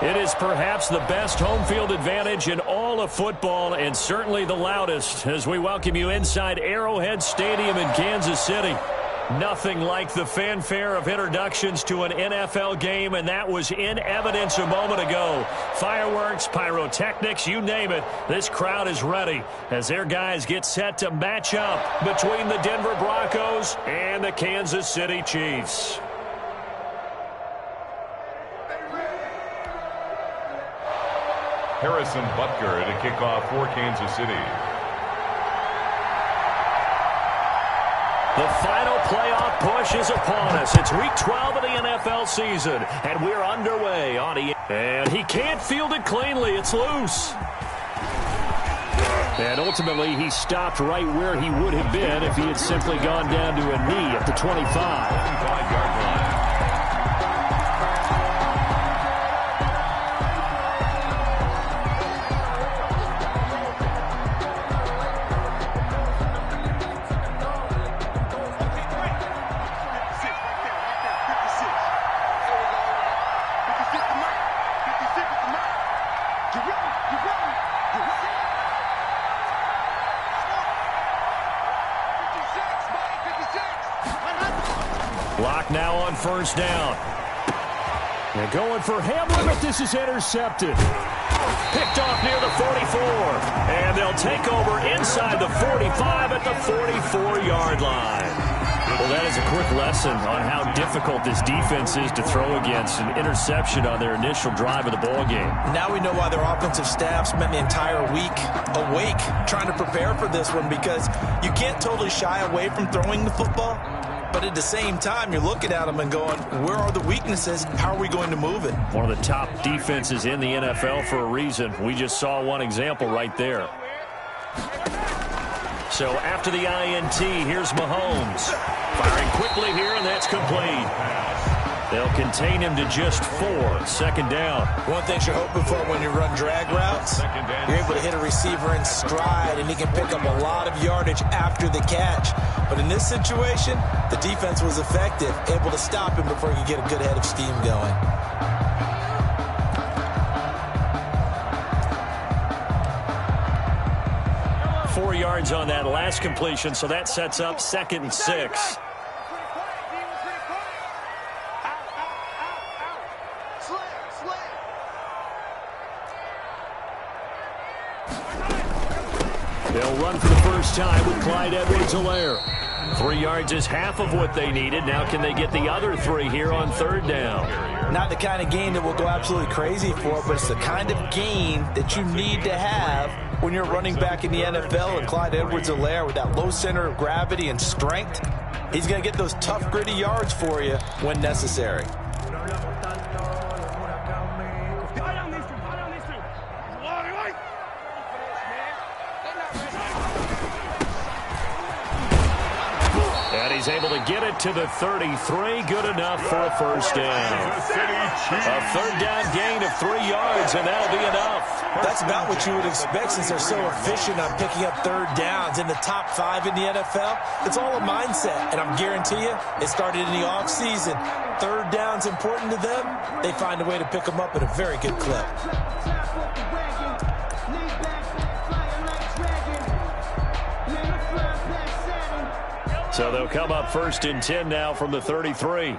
It is perhaps the best home field advantage in all of football and certainly the loudest as we welcome you inside Arrowhead Stadium in Kansas City. Nothing like the fanfare of introductions to an NFL game, and that was in evidence a moment ago. Fireworks, pyrotechnics, you name it, this crowd is ready as their guys get set to match up between the Denver Broncos and the Kansas City Chiefs. Harrison Butker to kick off for Kansas City. The final playoff push is upon us. It's week 12 of the NFL season, and we're underway on and he can't field it cleanly. It's loose. And ultimately, he stopped right where he would have been if he had simply gone down to a knee at the 25. 25-yard line. Clock now on first down. And going for Hamlin, but this is intercepted. Picked off near the 44. And they'll take over inside the 45 at the 44-yard line. Well, that is a quick lesson on how difficult this defense is to throw against an interception on their initial drive of the ballgame. Now we know why their offensive staff spent the entire week awake trying to prepare for this one, because you can't totally shy away from throwing the football. But at the same time, you're looking at them and going, where are the weaknesses? How are we going to move it? One of the top defenses in the NFL for a reason. We just saw one example right there. So after the INT, here's Mahomes. Firing quickly here, and that's complete. They'll contain him to just 4. Second down. One thing you're hoping for when you run drag routes, you're able to hit a receiver in stride, and he can pick up a lot of yardage after the catch. But in this situation, the defense was effective, able to stop him before he could get a good head of steam going. Four yards on that last completion, so that sets up 2nd and 6. They'll run for the first time with Clyde Edwards-Helaire. 3 yards is half of what they needed. Now can they get the other 3 here on third down? Not the kind of gain that we'll go absolutely crazy for, but it's the kind of gain that you need to have when you're running back in the NFL. And Clyde Edwards-Helaire, with that low center of gravity and strength, he's going to get those tough, gritty yards for you when necessary. He's able to get it to the 33. Good enough for a first down. A third down gain of 3 yards, and that'll be enough. That's about what you would expect since they're so efficient on picking up third downs in the top 5 in the NFL. It's all a mindset, and I'm guarantee you it started in the offseason. Third down's important to them. They find a way to pick them up at a very good clip. So they'll come up 1st and 10 now from the 33.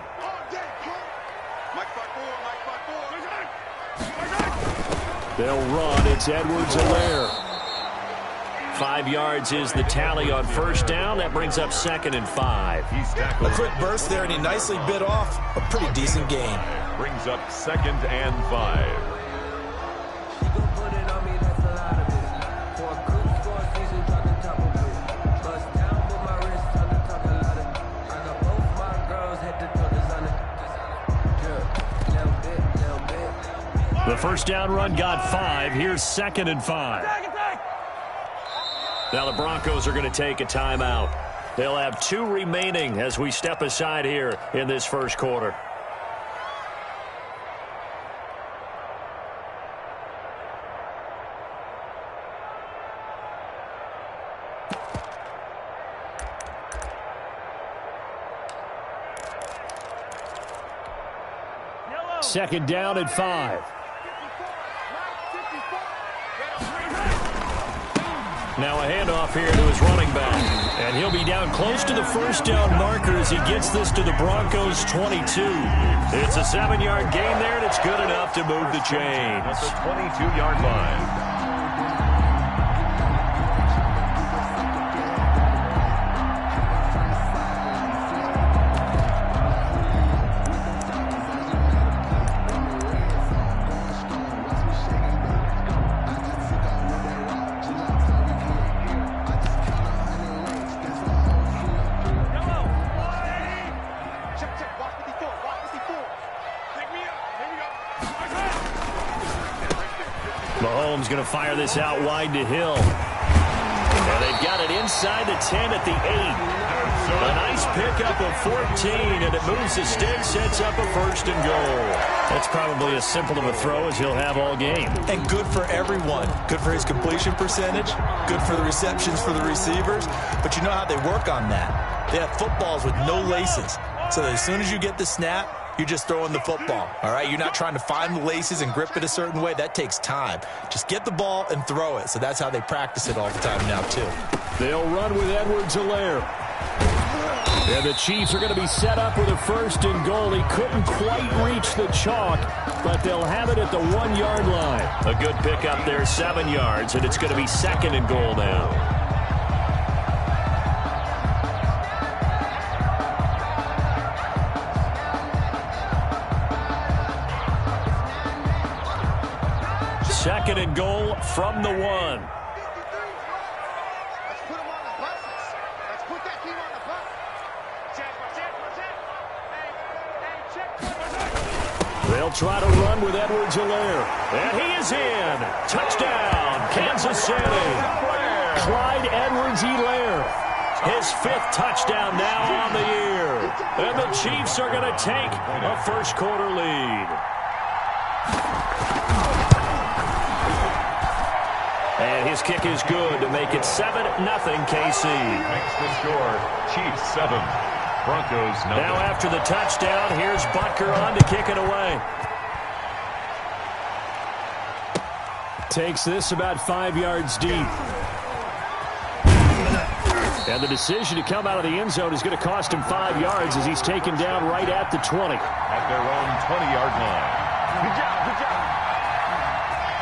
They'll run. It's Edwards-Helaire. 5 yards is the tally on first down. That brings up 2nd and 5. A quick burst there, and he nicely bit off a pretty decent gain. Brings up 2nd and 5. The first down run got 5. Here's 2nd and 5. Now the Broncos are going to take a timeout. They'll have 2 remaining as we step aside here in this first quarter. Second down and 5. Now a handoff here to his running back. And he'll be down close to the first down marker as he gets this to the Broncos' 22. It's a 7-yard gain there, and it's good enough to move the chains. At the 22-yard line. Mahomes going to fire this out wide to Hill. And they've got it inside the 10 at the 8. A nice pickup of 14, and it moves the sticks, sets up a first and goal. That's probably as simple of a throw as he'll have all game. And good for everyone. Good for his completion percentage. Good for the receptions for the receivers. But you know how they work on that. They have footballs with no laces. So as soon as you get the snap, you're just throwing the football, all right? You're not trying to find the laces and grip it a certain way. That takes time. Just get the ball and throw it. So that's how they practice it all the time now, too. They'll run with Edwards-Helaire. And the Chiefs are going to be set up with a first and goal. He couldn't quite reach the chalk, but they'll have it at the 1-yard line. A good pickup there, 7 yards, and it's going to be second and goal now. Second and goal from the 1. Let's put him on the buses. Let's put that team on the bus. Check. They'll try to run with Edwards-Helaire. And he is in. Touchdown, Kansas City. Clyde Edwards-Helaire. His 5th touchdown now on the year. And the Chiefs are going to take a first-quarter lead. And his kick is good to make it 7-0 KC. Makes the score. Chiefs 7, Broncos 0. Now after the touchdown, here's Butker on to kick it away. Takes this about 5 yards deep. And the decision to come out of the end zone is going to cost him 5 yards as he's taken down right at the 20. At their own 20-yard line. Good job, good job.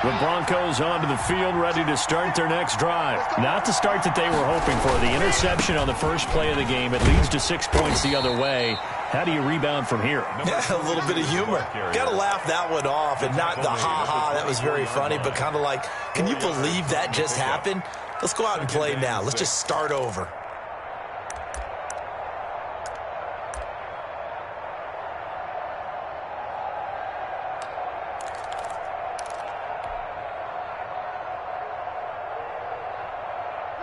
The Broncos onto the field, ready to start their next drive. Not the start that they were hoping for. The interception on the first play of the game. It leads to 6 points the other way. How do you rebound from here? Yeah, a little bit of humor. Got to laugh that one off, and not the ha-ha. That was very funny, but kind of like, can you believe that just happened? Let's go out and play now. Let's just start over.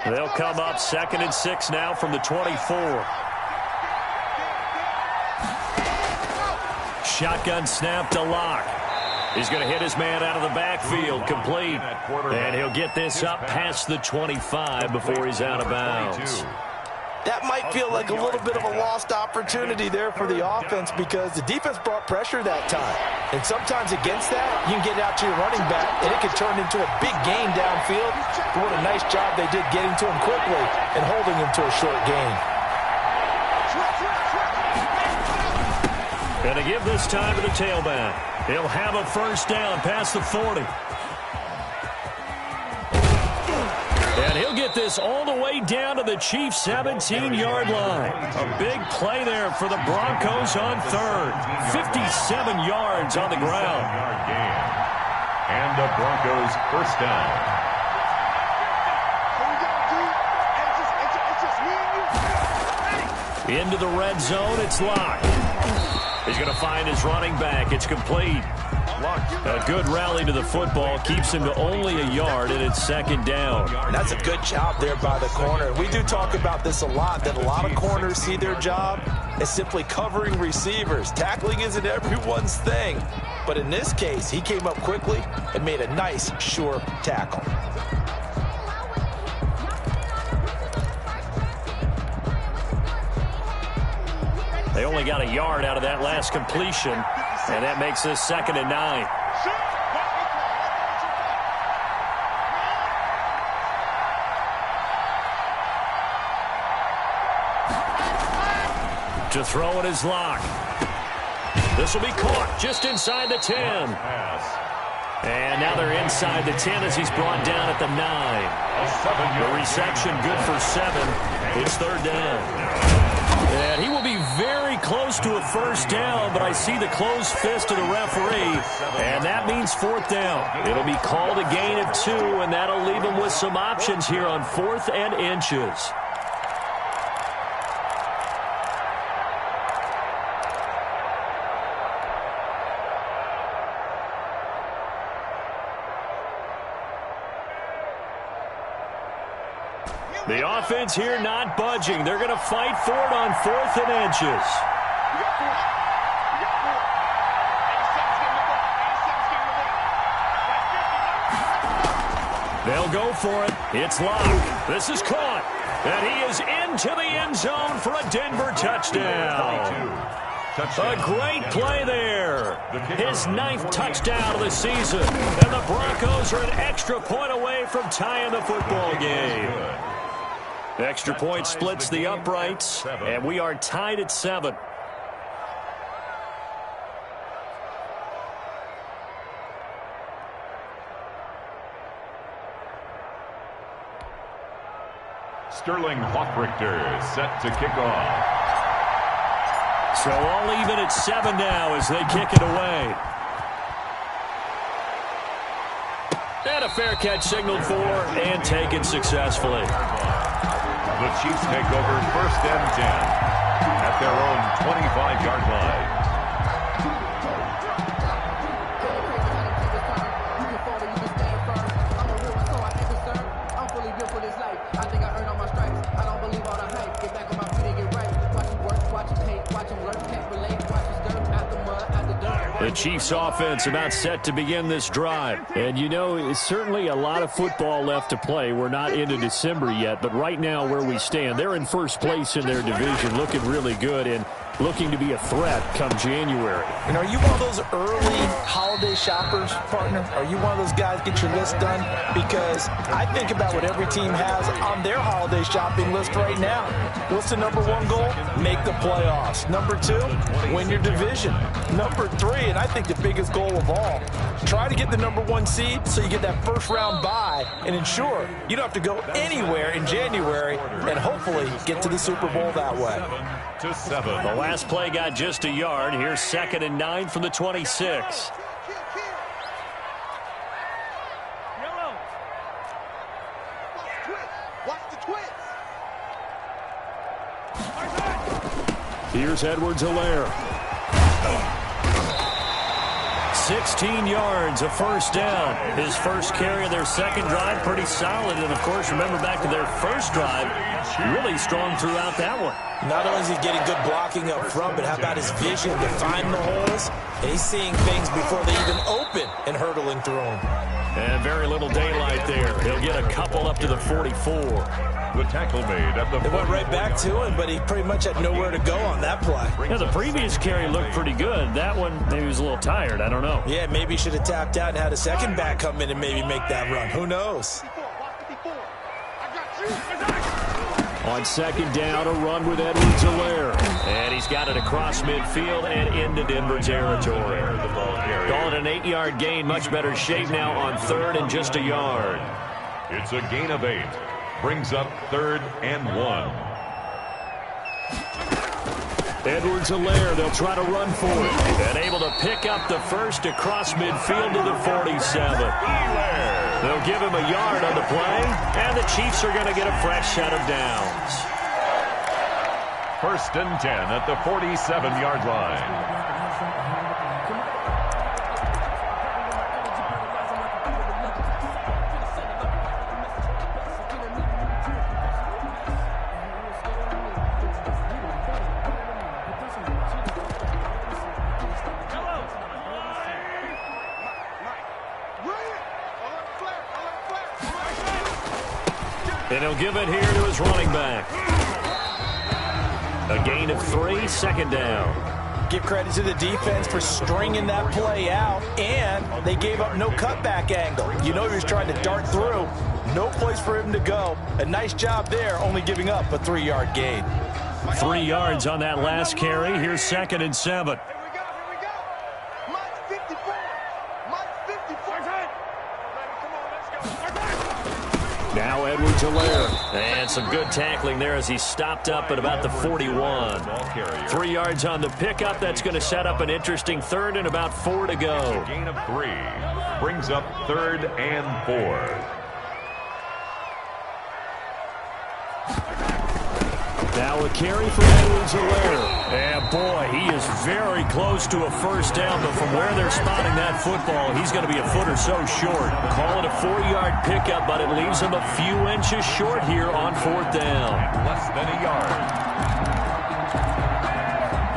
They'll come up 2nd and 6 now from the 24. Shotgun snap to Locke. He's going to hit his man out of the backfield, complete. And he'll get this up past the 25 before he's out of bounds. That might feel like a little bit of a lost opportunity there for the offense because the defense brought pressure that time. And sometimes against that, you can get out to your running back, and it can turn into a big gain downfield. But what a nice job they did getting to him quickly and holding him to a short gain. And to give this time to the tailback. He'll have a first down past the 40. And he'll get this all the way down to the Chiefs' 17-yard line. A big play there for the Broncos on 3rd. 57 yards on the ground. And the Broncos first down. Into the red zone, it's Locke. He's going to find his running back. It's complete. A good rally to the football keeps him to only a yard, and it's 2nd down. And that's a good job there by the corner. We do talk about this a lot, that a lot of corners see their job as simply covering receivers. Tackling isn't everyone's thing. But in this case, he came up quickly and made a nice, sure tackle. They only got a yard out of that last completion, and that makes this 2nd and 9. To throw it is Locke. This will be caught just inside the 10. And now they're inside the 10 as he's brought down at the 9. The reception good for 7. It's third down. And he will be very close to a first down, but I see the closed fist of the referee, and that means fourth down. It'll be called a gain of 2, and that'll leave him with some options here on 4th and inches. The offense here not budging. They're going to fight for it on 4th and inches. They'll go for it. It's Locke. This is caught. And he is into the end zone for a Denver touchdown. A great play there. His 9th touchdown of the season. And the Broncos are an extra point away from tying the football game. Extra point splits the uprights, and we are tied at 7. Sterling Hoffrichter set to kick off. So all even at 7 now as they kick it away. And a fair catch signaled for and taken successfully. The Chiefs take over 1st and 10 at their own 25-yard line. The Chiefs offense about set to begin this drive. And you know, it's certainly a lot of football left to play. We're not into December yet, but right now where we stand, they're in first place in their division, looking really good and looking to be a threat come January. And are you one of those early holiday shoppers, partner? Are you one of those guys get your list done? Because I think about what every team has on their holiday shopping list right now. What's the number 1 goal? Make the playoffs. Number 2, win your division. Number 3, and I think the biggest goal of all, try to get the number 1 seed so you get that first round bye and ensure you don't have to go anywhere in January and hopefully get to the Super Bowl that way. To 7. The last play got just a yard. Here's 2nd and 9 from the 26. Here's Edwards-Helaire. 16 yards, a first down. His first carry of their second drive, pretty solid. And, of course, remember back to their first drive, really strong throughout that one. Not only is he getting good blocking up front, but how about his vision to find the holes? And he's seeing things before they even open and hurtling through them. And very little daylight there. He'll get a couple up to the 44. The tackle made at the It went right back to him, but he pretty much had nowhere to go on that play. Yeah, the previous carry looked pretty good. That one, maybe he was a little tired. I don't know. Yeah, maybe he should have tapped out and had a second back come in and maybe make that run. Who knows? On 2nd down, a run with Edwards-Helaire. And he's got it across midfield and into Denver territory. Calling an 8-yard gain, much better shape now on 3rd and just a yard. It's a gain of 8. Brings up 3rd and 1. Edwards-Helaire, they'll try to run for it. And able to pick up the first across midfield to the 47. They'll give him a yard on the play, and the Chiefs are going to get a fresh set of downs. 1st and 10 at the 47-yard line. And he'll give it here to his running back. A gain of 3, 2nd down. Give credit to the defense for stringing that play out, and they gave up no cutback angle. You know he was trying to dart through. No place for him to go. A nice job there, only giving up a 3-yard gain. 3 yards on that last carry. Here's 2nd and 7. Here we go. Mike 54. Mike 54. Come on, let's go. Now Edwards-Helaire. And some good tackling there as he stopped up at about the 41. 3 yards on the pickup. That's going to set up an interesting 3rd and about 4 to go. Gain of 3 brings up 3rd and 4. Now a carry for Edwards-Helaire. And boy, he is very close to a first down, but from where they're spotting that football, he's going to be a foot or so short. Call it a 4-yard pickup, but it leaves him a few inches short here on 4th down. Less than a yard.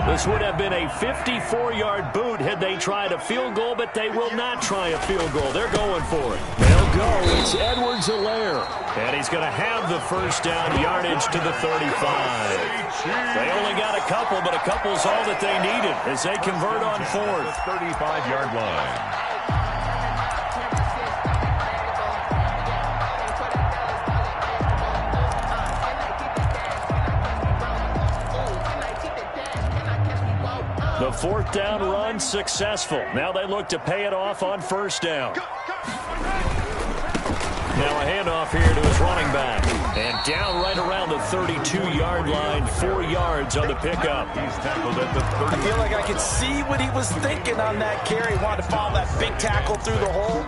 This would have been a 54-yard boot had they tried a field goal, but they will not try a field goal. They're going for it. They'll go. It's Edwards-Helaire. And he's going to have the first down yardage to the 35. They only got a couple, but a couple's all that they needed as they convert on 4th. 35-yard line. The 4th down run successful. Now they look to pay it off on 1st down. Now a handoff here to his running back. And down right around the 32-yard line, 4 yards on the pickup. He's tackled at the 30. I feel like I could see what he was thinking on that carry. Wanted to follow that big tackle through the hole.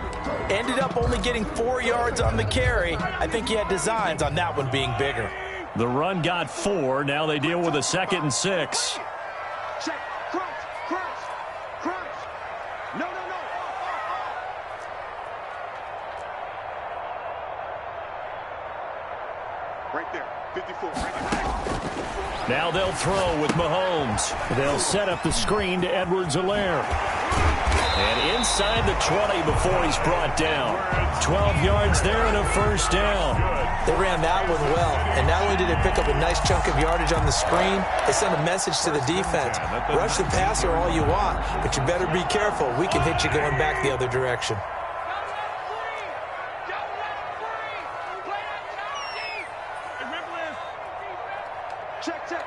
Ended up only getting 4 yards on the carry. I think he had designs on that one being bigger. The run got 4. Now they deal with a 2nd and 6. Check. Crunch. No. Right there. 54. Right there. Now they'll throw with Mahomes. They'll set up the screen to Edwards-Helaire. And inside the 20 before he's brought down. 12 yards there and a first down. They ran that one well, and not only did they pick up a nice chunk of yardage on the screen, they sent a message to the defense. Rush the passer all you want, but you better be careful. We can hit you going back the other direction. Check.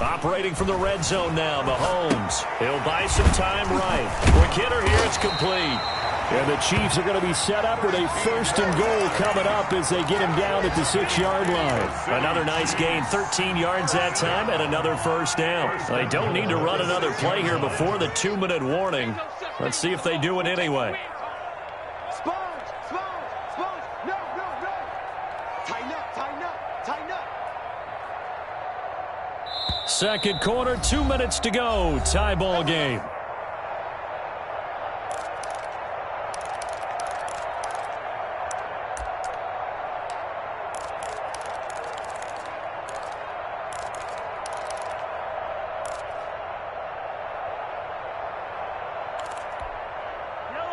Operating from the red zone now, Mahomes. He'll buy some time right. Quick hitter here, it's complete. And the Chiefs are going to be set up with a 1st and goal coming up as they get him down at the 6-yard line. Another nice gain, 13 yards that time, and another first down. They don't need to run another play here before the 2-minute warning. Let's see if they do it anyway. Sponge. No. Tighten up. 2nd quarter, 2 minutes to go. Tie ball game.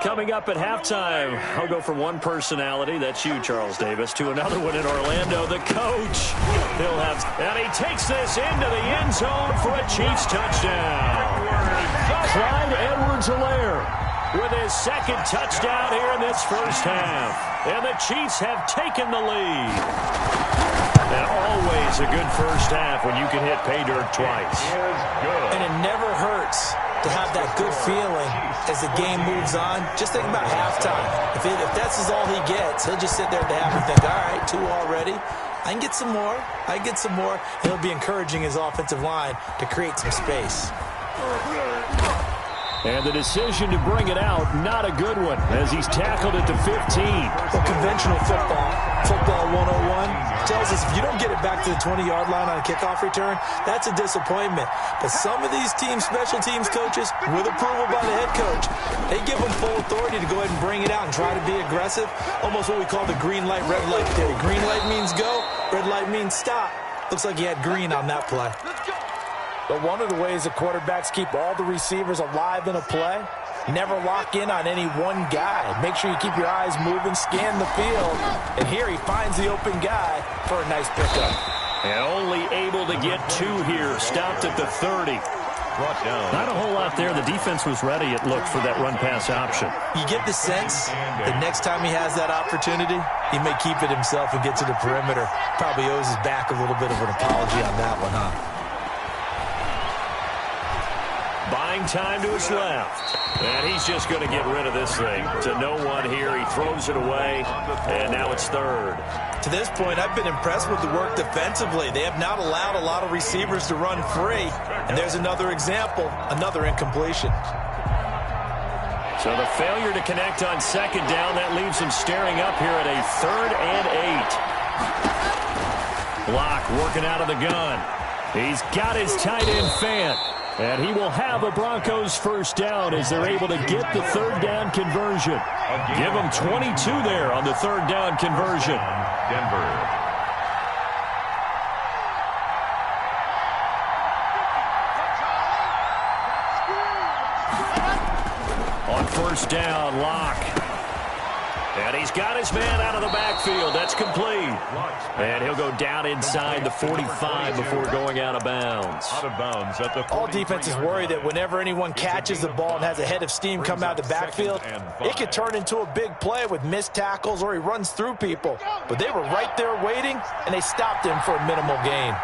Coming up at halftime, I'll go from one personality, that's you, Charles Davis, to another one in Orlando, the coach. He'll have, and he takes this into the end zone for a Chiefs touchdown. Clyde Edwards-Helaire with his 2nd touchdown here in this first half. And the Chiefs have taken the lead. And always a good first half when you can hit pay dirt twice. And it never hurts to have that good feeling as the game moves on. Just think about halftime. If that's all he gets, he'll just sit there at the half and think, all right, 2 already. I can get some more. And he'll be encouraging his offensive line to create some space. And the decision to bring it out, not a good one, as he's tackled at the 15. Well, conventional football 101, tells us if you don't get it back to the 20-yard line on a kickoff return, that's a disappointment. But some of these special teams coaches, with approval by the head coach, they give them full authority to go ahead and bring it out and try to be aggressive. Almost what we call the green light, red light theory. Green light means go, red light means stop. Looks like he had green on that play. But one of the ways that quarterbacks keep all the receivers alive in a play, never lock in on any one guy. Make sure you keep your eyes moving, scan the field. And here he finds the open guy for a nice pickup. And only able to get 2 here, stopped at the 30. brought down. Not a whole lot there. The defense was ready, it looked, for that run-pass option. You get the sense that next time he has that opportunity, he may keep it himself and get to the perimeter. Probably owes his back a little bit of an apology on that one, huh? Buying time to his left. And he's just going to get rid of this thing. To no one here. He throws it away. And now it's third. To this point, I've been impressed with the work defensively. They have not allowed a lot of receivers to run free. And there's another example, another incompletion. So the failure to connect on second down, that leaves him staring up here at a 3rd and 8. Block working out of the gun. He's got his tight end Fant. And he will have a Broncos first down as they're able to get the 3rd down conversion. Give them 22 there on the 3rd down conversion. Denver. On first down, Locke. And he's got his man out of the backfield. That's complete. And he'll go down inside the 45 before going out of bounds. Out of bounds at the 40. All defenses worry that whenever anyone catches the ball and has a head of steam come out of the backfield, it could turn into a big play with missed tackles or he runs through people. But they were right there waiting, and they stopped him for a minimal gain.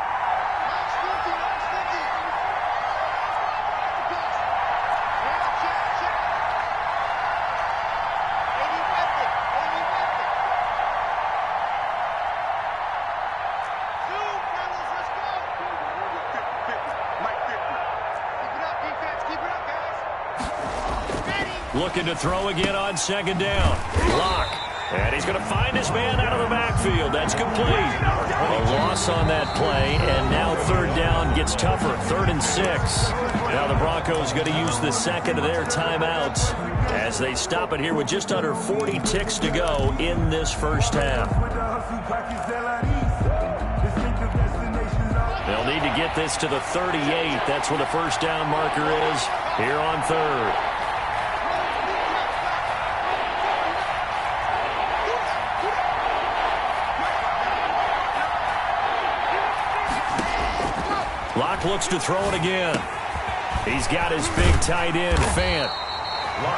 Looking to throw again on second down. Locke. And he's going to find his man out of the backfield. That's complete. A loss on that play, and now 3rd down gets tougher. 3rd and 6. Now the Broncos going to use the second of their timeouts as they stop it here with just under 40 ticks to go in this first half. They'll need to get this to the 38. That's where the first down marker is here on 3rd. Locke looks to throw it again. He's got his big tight end, Fant.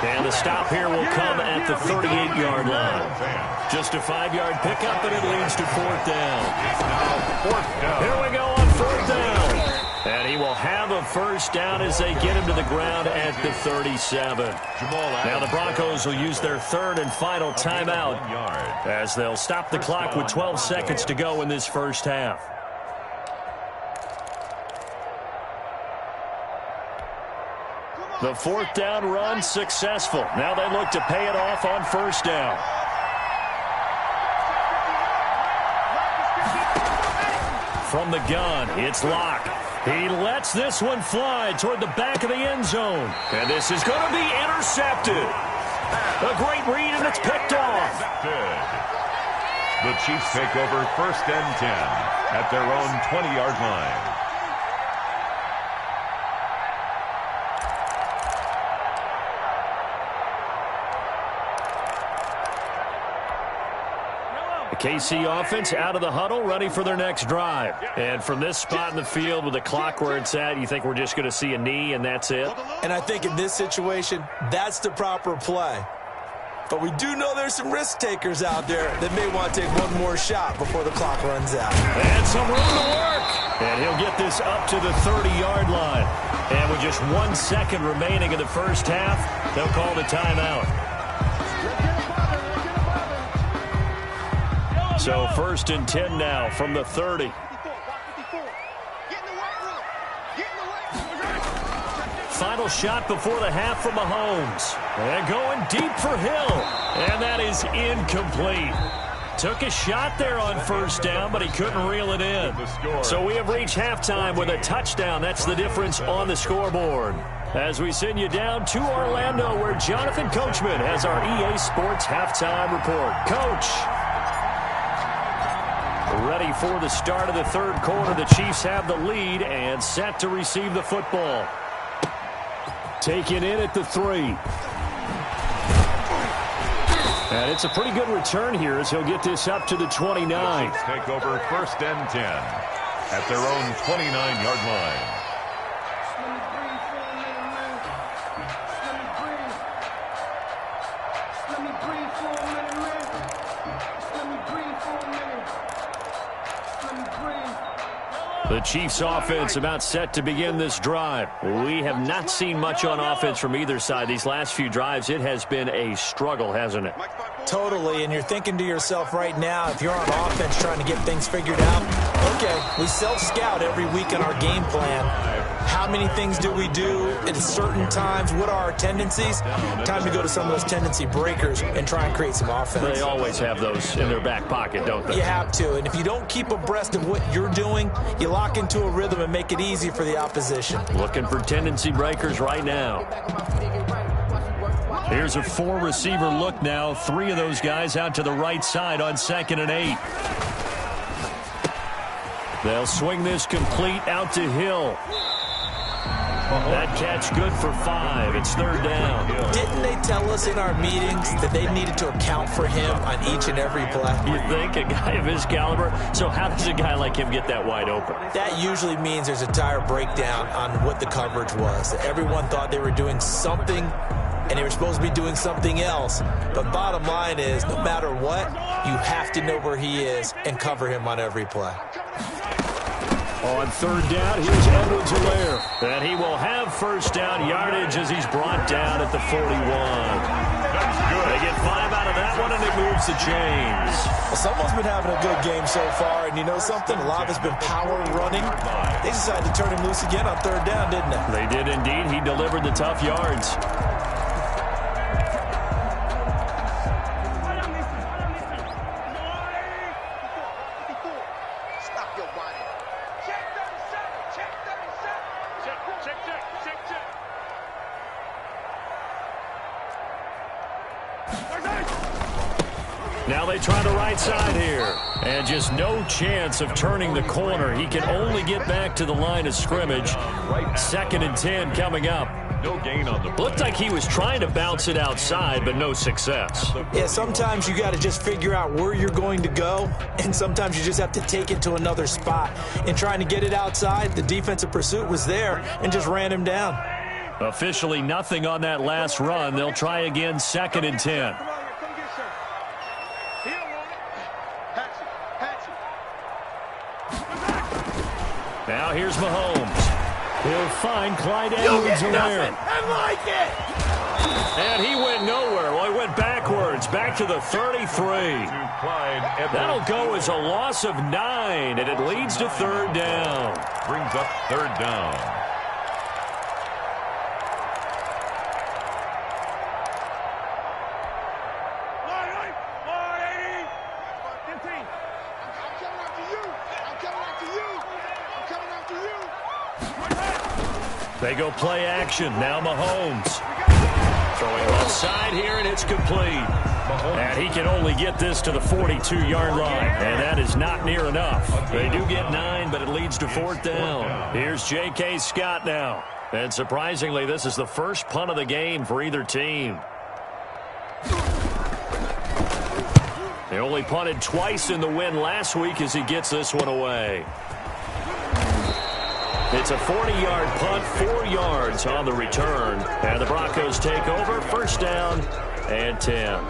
And the stop here will come at the 38-yard line. Just a 5-yard pickup, and it leads to 4th down. Here we go on 4th down. And he will have a first down as they get him to the ground at the 37. Now the Broncos will use their 3rd and final timeout as they'll stop the clock with 12 seconds to go in this first half. The 4th down run successful. Now they look to pay it off on first down. From the gun, it's Locke. He lets this one fly toward the back of the end zone. And this is going to be intercepted. A great read, and it's picked off. The Chiefs take over 1st and 10 at their own 20-yard line. The KC offense out of the huddle, ready for their next drive. And from this spot in the field with the clock where it's at, you think we're just going to see a knee and that's it? And I think in this situation, that's the proper play. But we do know there's some risk takers out there that may want to take one more shot before the clock runs out. And some room to work. And he'll get this up to the 30-yard line. And with just 1 second remaining in the first half, they'll call the timeout. So 1st and 10 now from the 30. Final shot before the half from Mahomes. And going deep for Hill. And that is incomplete. Took a shot there on first down, but he couldn't reel it in. So we have reached halftime with a touchdown. That's the difference on the scoreboard. As we send you down to Orlando, where Jonathan Coachman has our EA Sports halftime report. Coach. Ready for the start of the 3rd quarter. The Chiefs have the lead and set to receive the football. Taken in at the 3. And it's a pretty good return here as he'll get this up to the 29. The Chiefs take over 1st and 10 at their own 29-yard line. The Chiefs offense about set to begin this drive. We have not seen much on offense from either side. These last few drives, it has been a struggle, hasn't it? Totally, and you're thinking to yourself right now, if you're on offense trying to get things figured out, okay, we self-scout every week in our game plan. How many things do we do at certain times? What are our tendencies? Time to go to some of those tendency breakers and try and create some offense. They always have those in their back pocket, don't they? You have to, and if you don't keep abreast of what you're doing, you lock into a rhythm and make it easy for the opposition. Looking for tendency breakers right now. Here's a 4-receiver look now. 3 of those guys out to the right side on 2nd and 8. They'll swing this complete out to Hill. That catch good for 5. It's 3rd down. Didn't they tell us in our meetings that they needed to account for him on each and every play? You think a guy of his caliber? So how does a guy like him get that wide open? That usually means there's a tire breakdown on what the coverage was. Everyone thought they were doing something, and they were supposed to be doing something else. But bottom line is, no matter what, you have to know where he is and cover him on every play. On 3rd down, here's Edwards-Helaire. And he will have 1st down yardage as he's brought down at the 41. They get 5 out of that one, and it moves the chains. Well, someone's been having a good game so far, and you know something? A lot of it's been power running. They decided to turn him loose again on 3rd down, didn't they? They did indeed. He delivered the tough yards. Now they try the right side here. And just no chance of turning the corner. He can only get back to the line of scrimmage. 2nd and 10 coming up. No gain on the play. Looked like he was trying to bounce it outside, but no success. Yeah, sometimes you got to just figure out where you're going to go, and sometimes you just have to take it to another spot. In trying to get it outside, the defensive pursuit was there and just ran him down. Officially nothing on that last run. They'll try again, 2nd and 10. Now here's Mahomes. He'll find Clyde Edwards-Helaire. And he went nowhere. Well, he went backwards, back to the 33. That'll go as a loss of 9, and it leads to 3rd down. Brings up 3rd down. They go play action. Now Mahomes. Throwing left side here, and it's complete. And he can only get this to the 42-yard line. And that is not near enough. They do get 9, but it leads to 4th down. Here's J.K. Scott now. And surprisingly, this is the first punt of the game for either team. They only punted twice in the win last week as he gets this one away. It's a 40-yard punt, 4 yards on the return. And the Broncos take over, 1st down and 10.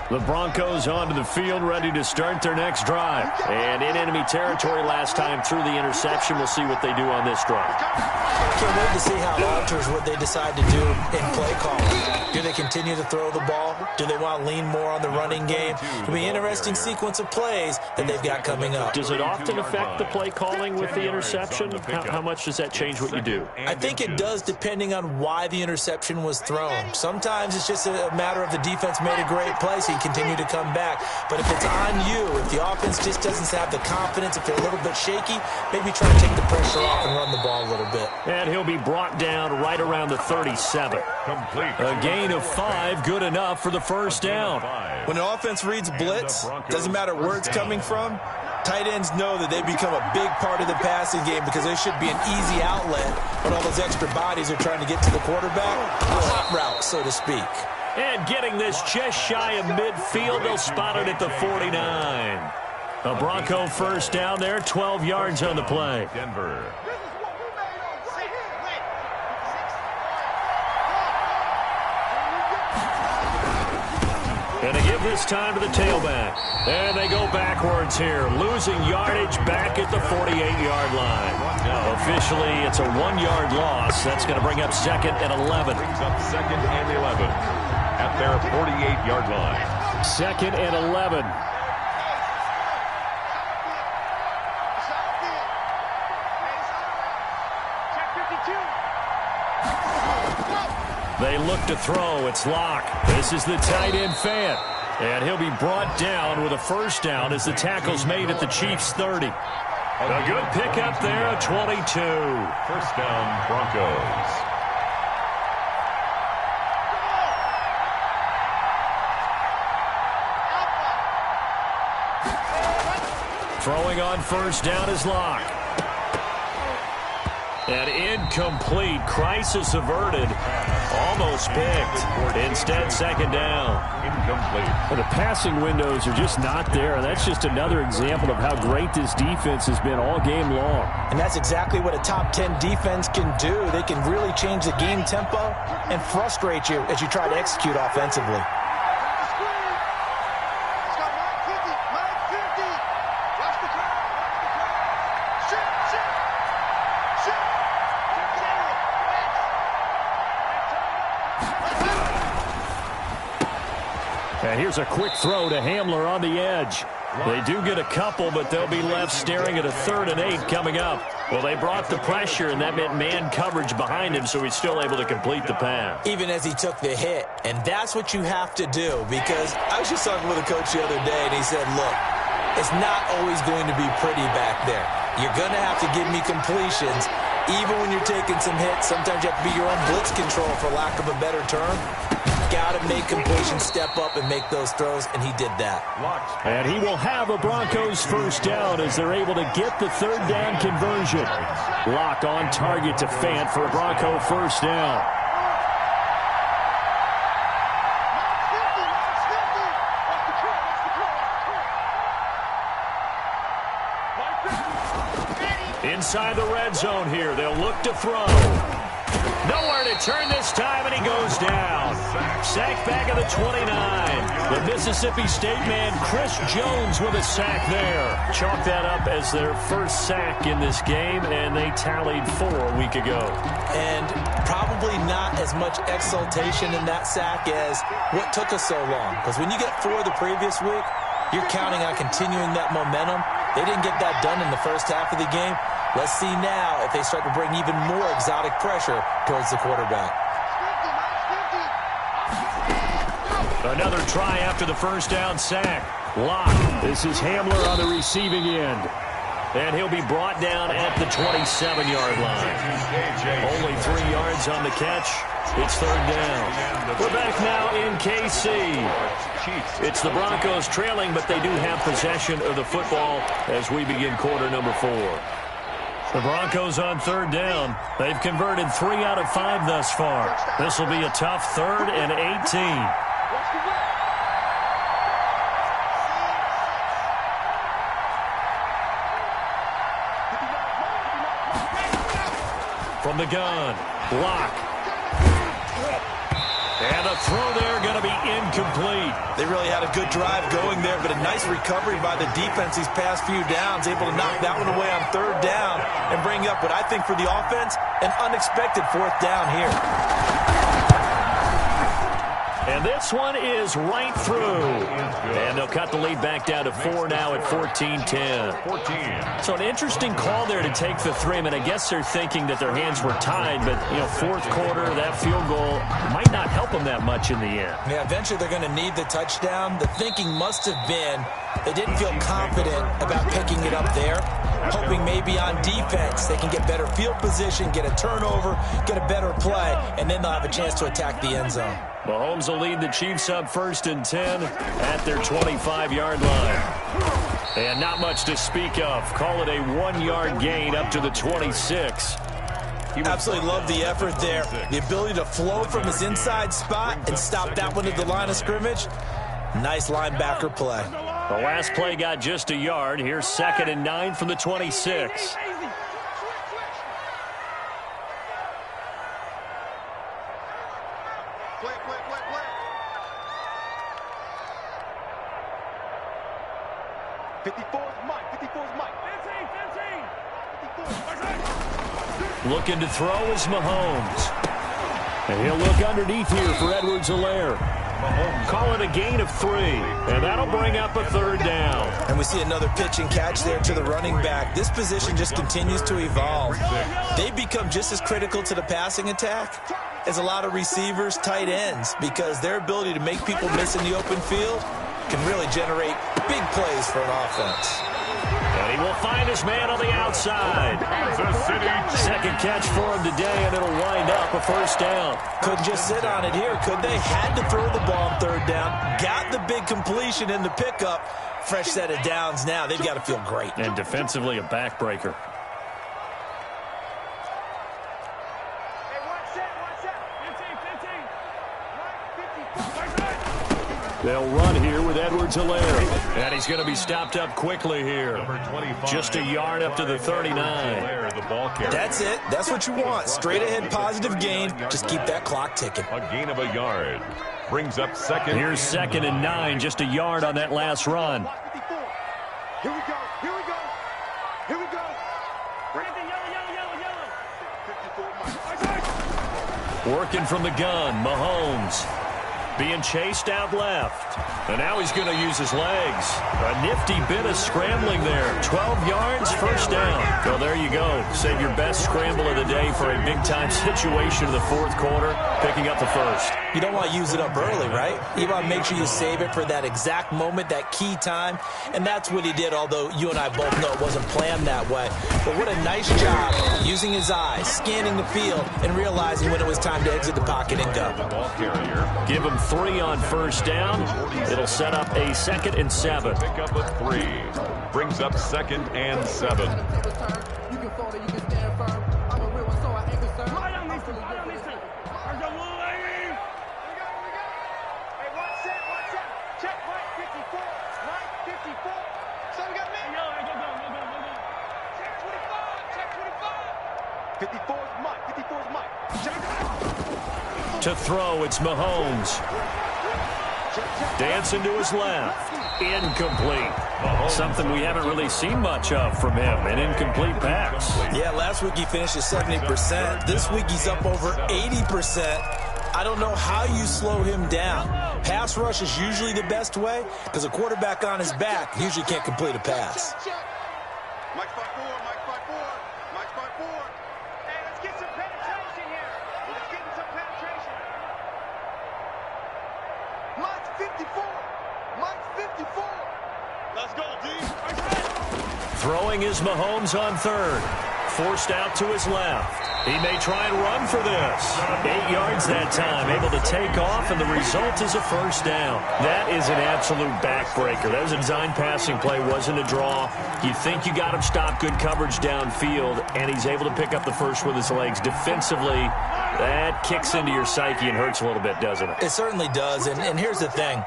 The Broncos onto the field, ready to start their next drive. And in enemy territory last time through the interception. We'll see what they do on this drive. Can't wait to see how it alters what they decide to do in play calling. Do they continue to throw the ball? Do they want to lean more on the running game? It'll be an interesting sequence of plays that they've got coming up. Does it often affect the play calling with the interception? How much does that change what you do? I think it does, depending on why the interception was thrown. Sometimes it's just a matter of the defense made a great play, so you continue to come back. But if it's on you, if the offense just doesn't have the confidence, if they're a little bit shaky, maybe try to take the pressure off and run the ball a little bit. And he'll be brought down right around the 37. Complete. A gain of 5, good enough for the 1st down. When an offense reads blitz, doesn't matter where it's coming from, tight ends know that they become a big part of the passing game because there should be an easy outlet when all those extra bodies are trying to get to the quarterback. A hot route, so to speak. And getting this just shy of midfield, they'll spot it at the 49. A Bronco 1st down there, 12 yards on the play. Denver. And they give this time to the tailback. And they go backwards here, losing yardage back at the 48-yard line. Officially, it's a 1-yard loss. That's going to bring up 2nd and 11. Brings up 2nd and 11 at their 48-yard line. 2nd and 11. They look to throw. It's Locke. This is the tight end Fant. And he'll be brought down with a first down as the tackle's made at the Chiefs' 30. A good pickup there at 22. First down, Broncos. Throwing on first down is Locke. And incomplete. Crisis averted. Almost picked. Instead, 2nd down. Incomplete. Well, the passing windows are just not there. And that's just another example of how great this defense has been all game long. And that's exactly what a top 10 defense can do. They can really change the game tempo and frustrate you as you try to execute offensively. And here's a quick throw to Hamler on the edge. They do get a couple, but they'll be left staring at a 3rd and 8 coming up. Well, they brought the pressure, and that meant man coverage behind him, so he's still able to complete the pass. Even as he took the hit. And that's what you have to do, because I was just talking with a coach the other day, and he said, look, it's not always going to be pretty back there. You're going to have to give me completions. Even when you're taking some hits, sometimes you have to be your own blitz control, for lack of a better term. Got to make completions, step up and make those throws, and he did that. And he will have a Broncos first down as they're able to get the 3rd down conversion. Locke on target to Fant for a Bronco first down. Inside the red zone here, they'll look to throw. Nowhere to turn this time, and he goes down. Sack back at the 29. The Mississippi State man, Chris Jones, with a sack there. Chalk that up as their first sack in this game, and they tallied 4 a week ago. And probably not as much exultation in that sack as what took us so long. Because when you get 4 the previous week, you're counting on continuing that momentum. They didn't get that done in the first half of the game. Let's see now if they start to bring even more exotic pressure towards the quarterback. Another try after the first down sack. Locke. This is Hamler on the receiving end. And he'll be brought down at the 27-yard line. Only 3 yards on the catch. It's 3rd down. We're back now in KC. It's the Broncos trailing, but they do have possession of the football as we begin quarter number 4. The Broncos on 3rd down. They've converted 3 out of 5 thus far. This will be a tough 3rd and 18. From the gun, Locke. And a throw there going to be incomplete. They really had a good drive going there, but a nice recovery by the defense these past few downs, able to knock that one away on 3rd down and bring up what I think for the offense, an unexpected 4th down here. And this one is right through. And they'll cut the lead back down to 4 now at 14-10. So an interesting call there to take the 3. I mean, I guess they're thinking that their hands were tied, but, you know, 4th quarter, that field goal might not help them that much in the end. Yeah, eventually they're going to need the touchdown. The thinking must have been they didn't feel confident about picking it up there, hoping maybe on defense they can get better field position, get a turnover, get a better play, and then they'll have a chance to attack the end zone. Mahomes will lead the Chiefs up 1st and 10 at their 25-yard line. And not much to speak of. Call it a 1-yard gain up to the 26. Absolutely love the effort there. The ability to flow from his inside spot and stop that one at the line of scrimmage. Nice linebacker play. The last play got just a yard. Here's 2nd and 9 from the 26. 54 is Mike. 54 is Mike. 15. 54. Looking to throw is Mahomes. And he'll look underneath here for Edwards-Helaire. Call it a gain of 3. And that'll bring up a 3rd down. And we see another pitch and catch there to the running back. This position just continues to evolve. They become just as critical to the passing attack as a lot of receivers, tight ends, because their ability to make people miss in the open field can really generate big plays for an offense. And he will find his man on the outside. Second catch for him today, and it'll wind up a 1st down. Couldn't just sit on it here, could they? Had to throw the ball on 3rd down. Got the big completion in the pickup. Fresh set of downs now. They've got to feel great. And defensively, a backbreaker. They'll run here with Edwards-Helaire. And he's going to be stopped up quickly here. Just a yard up to the 39. That's it. That's what you want. Straight ahead positive gain. Just keep that clock ticking. A gain of a yard. Brings up 2nd. Here's 2nd and 9. Just a yard on that last run. Here we go. Here we go. Here we go. Yellow. Working from the gun, Mahomes. Being chased out left. And now he's going to use his legs. A nifty bit of scrambling there. 12 yards, 1st down. Well, there you go. Save your best scramble of the day for a big-time situation in the 4th quarter, picking up the 1st. You don't want to use it up early, right? You want to make sure you save it for that exact moment, that key time. And that's what he did, although you and I both know it wasn't planned that way. But what a nice job using his eyes, scanning the field, and realizing when it was time to exit the pocket and go. Give him 3 on 1st down. It'll set up a 2nd and 7. Pick up a 3. Brings up 2nd and 7. Check Mike 54. Mike 54. So we got me. Check 25. Check 25. 54 is Mike. 54 is Mike. Check. To throw, it's Mahomes. Dancing to his left. Incomplete. Something we haven't really seen much of from him. An incomplete pass. Yeah, last week he finished at 70%. This week he's up over 80%. I don't know how you slow him down. Pass rush is usually the best way because a quarterback on his back usually can't complete a pass. Mike 5-4. Mike 5-4. Mike 5-4. Hey, let's get some penetration here. Let's get some penetration. Mike 54. Mike 54. Let's go, D. Throwing is Mahomes on 3rd. Forced out to his left. He may try and run for this. 8 yards that time, able to take off, and the result is a 1st down. That is an absolute backbreaker. That was a design passing play, wasn't a draw. You think you got him stopped, good coverage downfield, and he's able to pick up the 1st with his legs. Defensively, that kicks into your psyche and hurts a little bit, doesn't it? It certainly does, and here's the thing.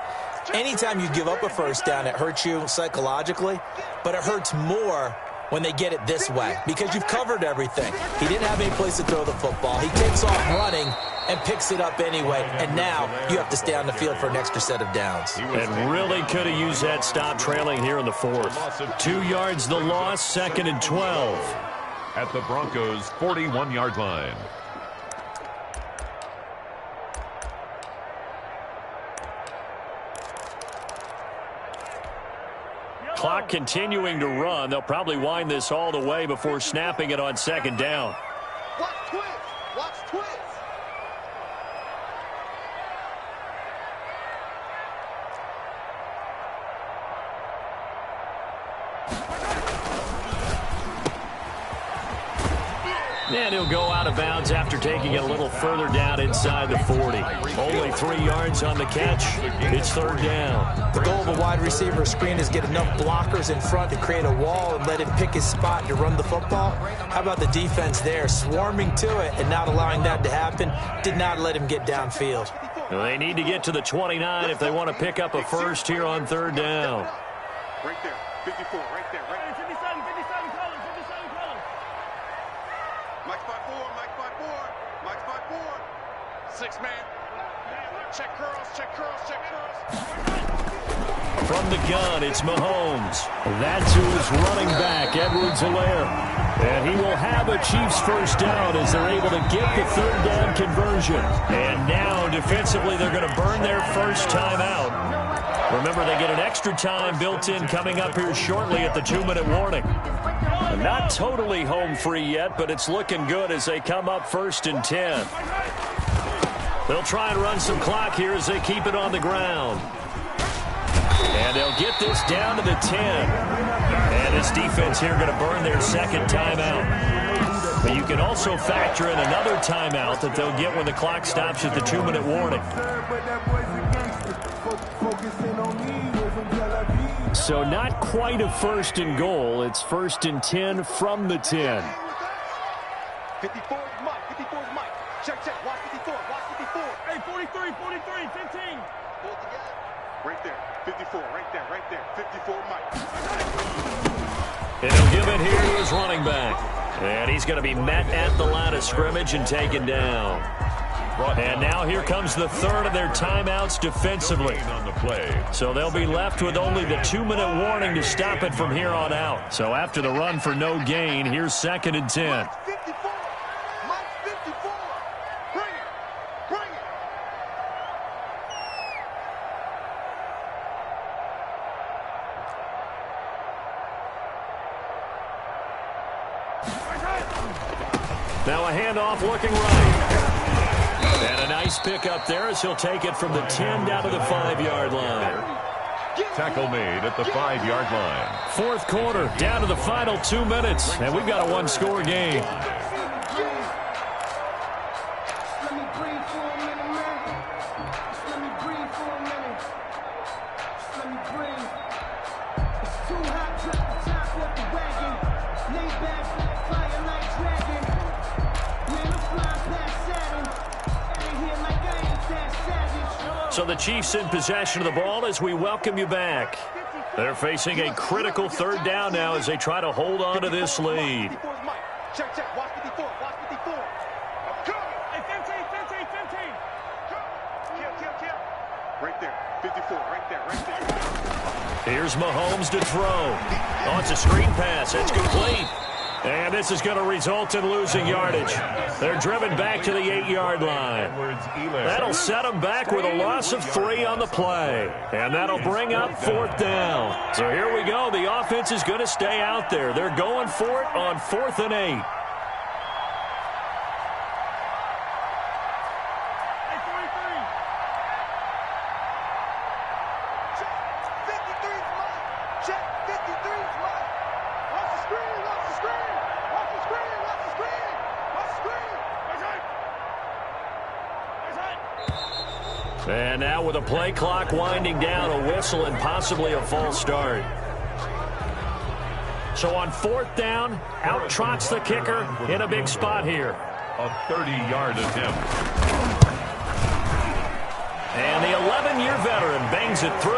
Anytime you give up a 1st down, it hurts you psychologically, but it hurts more when they get it this way because you've covered everything. He didn't have any place to throw the football. He takes off running and picks it up anyway, and now you have to stay on the field for an extra set of downs. And really could have used that stop trailing here in the 4th. 2 yards the loss, 2nd and 12. At the Broncos' 41-yard line. Clock continuing to run. They'll probably wind this all the way before snapping it on 2nd down. Watch twist. Watch twist. And he'll go out of bounds after taking it a little further down inside the 40. Only 3 yards on the catch. It's 3rd down. The goal of a wide receiver screen is get enough blockers in front to create a wall and let him pick his spot to run the football. How about the defense there, swarming to it and not allowing that to happen? Did not let him get downfield. Well, they need to get to the 29 if they want to pick up a 1st here on 3rd down. Right there. 54. Right there. Right there. 57 colors. 57 colors. Mike 5-4. Mike 5-4. Mike 5-4. 6 man. Check curls, check curls, check curls. From the gun, it's Mahomes. That's who's running back, Edwards-Helaire. And he will have a Chiefs first down as they're able to get the third down conversion. And now, defensively, they're going to burn their first time out. Remember, they get an extra time built in coming up here shortly at the 2-minute warning. Not totally home free yet, but it's looking good as they come up 1st and 10. They'll try and run some clock here as they keep it on the ground. And they'll get this down to the 10. And this defense here going to burn their second timeout. But you can also factor in another timeout that they'll get when the clock stops at the 2-minute warning. So not quite a 1st and goal. It's 1st and 10 from the 10. 54 is Mike. 54 is Mike. Check, check. Watch 54. Watch 54. Hey, 43, 43, 15. Hold together. Right there. 54. Right there. Right there. 54 Mike. And he'll give it here to his running back. And he's going to be met at the line of scrimmage and taken down. And now here comes the third of their timeouts defensively. On the play. So they'll be left with only the 2-minute warning to stop it from here on out. So after the run for no gain, here's 2nd and 10. Mike 54. Mike 54. Bring it. Bring it. Now a handoff looking right. And a nice pick up there as he'll take it from the 10 down to the 5-yard line. Tackle made at the 5-yard line. 4th quarter, down to the final 2 minutes. And we've got a 1-score game. So the Chiefs in possession of the ball as we welcome you back. They're facing a critical third down now as they try to hold on to this lead. 54 is Mike. Check, check. Watch 54. Watch 54. Come. Hey, 15, 15, 15. Kill. Right there. 54. Right there. Right there. Here's Mahomes to throw. Oh, it's a screen pass. It's complete. And this is going to result in losing yardage. They're driven back to the 8-yard line. That'll set them back with a loss of 3 on the play. And that'll bring up 4th down. So here we go. The offense is going to stay out there. They're going for it on 4th and 8. Hey, 43. Check. 53 is Mike. Check. 53 is Mike. Watch the screen. Watch the screen. Watch the screen. Watch the screen. Watch the screen. And now with a play clock winding down, a whistle and possibly a false start. So on 4th down, out trots the kicker in a big spot here. A 30-yard attempt. And the 11-year veteran bangs it through.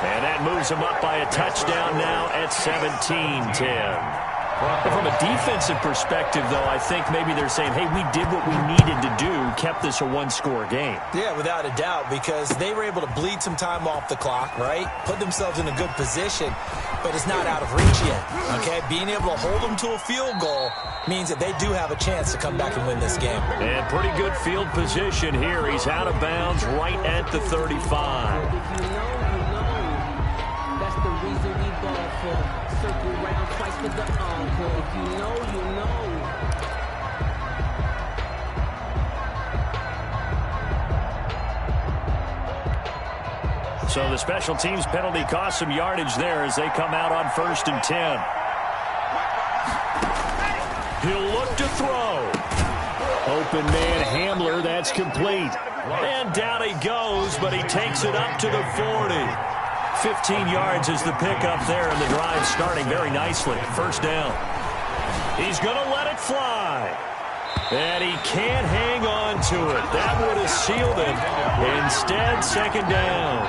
And that moves him up by a touchdown now at 17-10. From a defensive perspective, though, I think maybe they're saying, hey, we did what we needed to do, kept this a 1-score game. Yeah, without a doubt, because they were able to bleed some time off the clock, right? Put themselves in a good position, but it's not out of reach yet, okay? Being able to hold them to a field goal means that they do have a chance to come back and win this game. And pretty good field position here. He's out of bounds right at the 35. That's the reason we ball for. Circle round twice for the encore. If you know, you know. So the special teams penalty cost some yardage there as they come out on 1st and 10. He'll look to throw. Open man Hamler, that's complete. And down he goes, but he takes it up to the 40. 15 yards is the pickup there, and the drive starting very nicely. 1st down. He's going to let it fly. And he can't hang on to it. That would have sealed it. Instead, 2nd down.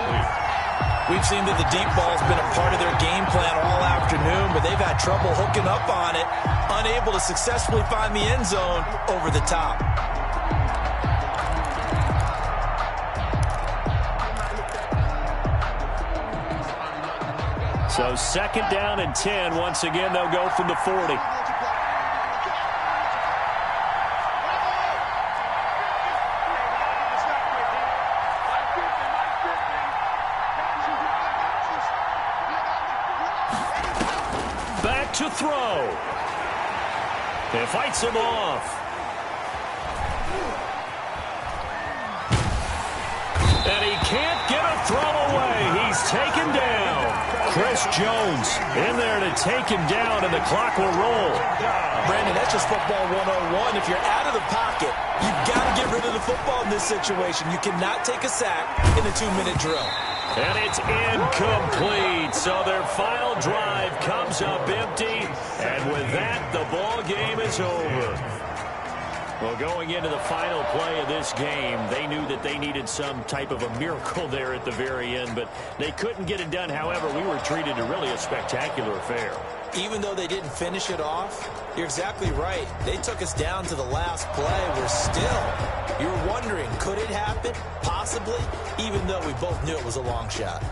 We've seen that the deep ball's been a part of their game plan all afternoon, but they've had trouble hooking up on it, unable to successfully find the end zone over the top. So 2nd down and 10. Once again, they'll go from the 40. Back to throw. It fights him off. And he can't get a throw away. He's taken down. Chris Jones in there to take him down, and the clock will roll. Brandon, that's just football 101. If you're out of the pocket, you've got to get rid of the football in this situation. You cannot take a sack in a 2-minute drill. And it's incomplete. So their final drive comes up empty. And with that, the ball game is over. Well, going into the final play of this game, they knew that they needed some type of a miracle there at the very end, but they couldn't get it done. However, we were treated to really a spectacular affair. Even though they didn't finish it off, you're exactly right. They took us down to the last play. We're still, you're wondering, could it happen? Possibly, even though we both knew it was a long shot.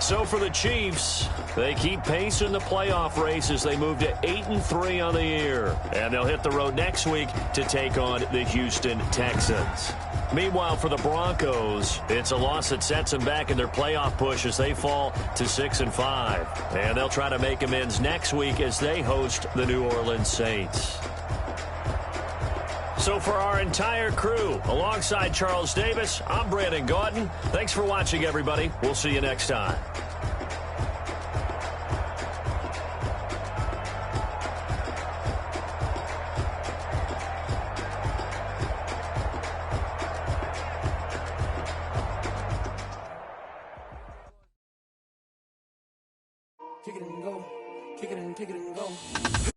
So for the Chiefs, they keep pace in the playoff race as they move to 8-3 on the year. And they'll hit the road next week to take on the Houston Texans. Meanwhile, for the Broncos, it's a loss that sets them back in their playoff push as they fall to 6-5. And they'll try to make amends next week as they host the New Orleans Saints. So for our entire crew, alongside Charles Davis, I'm Brandon Gaudin. Thanks for watching, everybody. We'll see you next time. Kick it and go.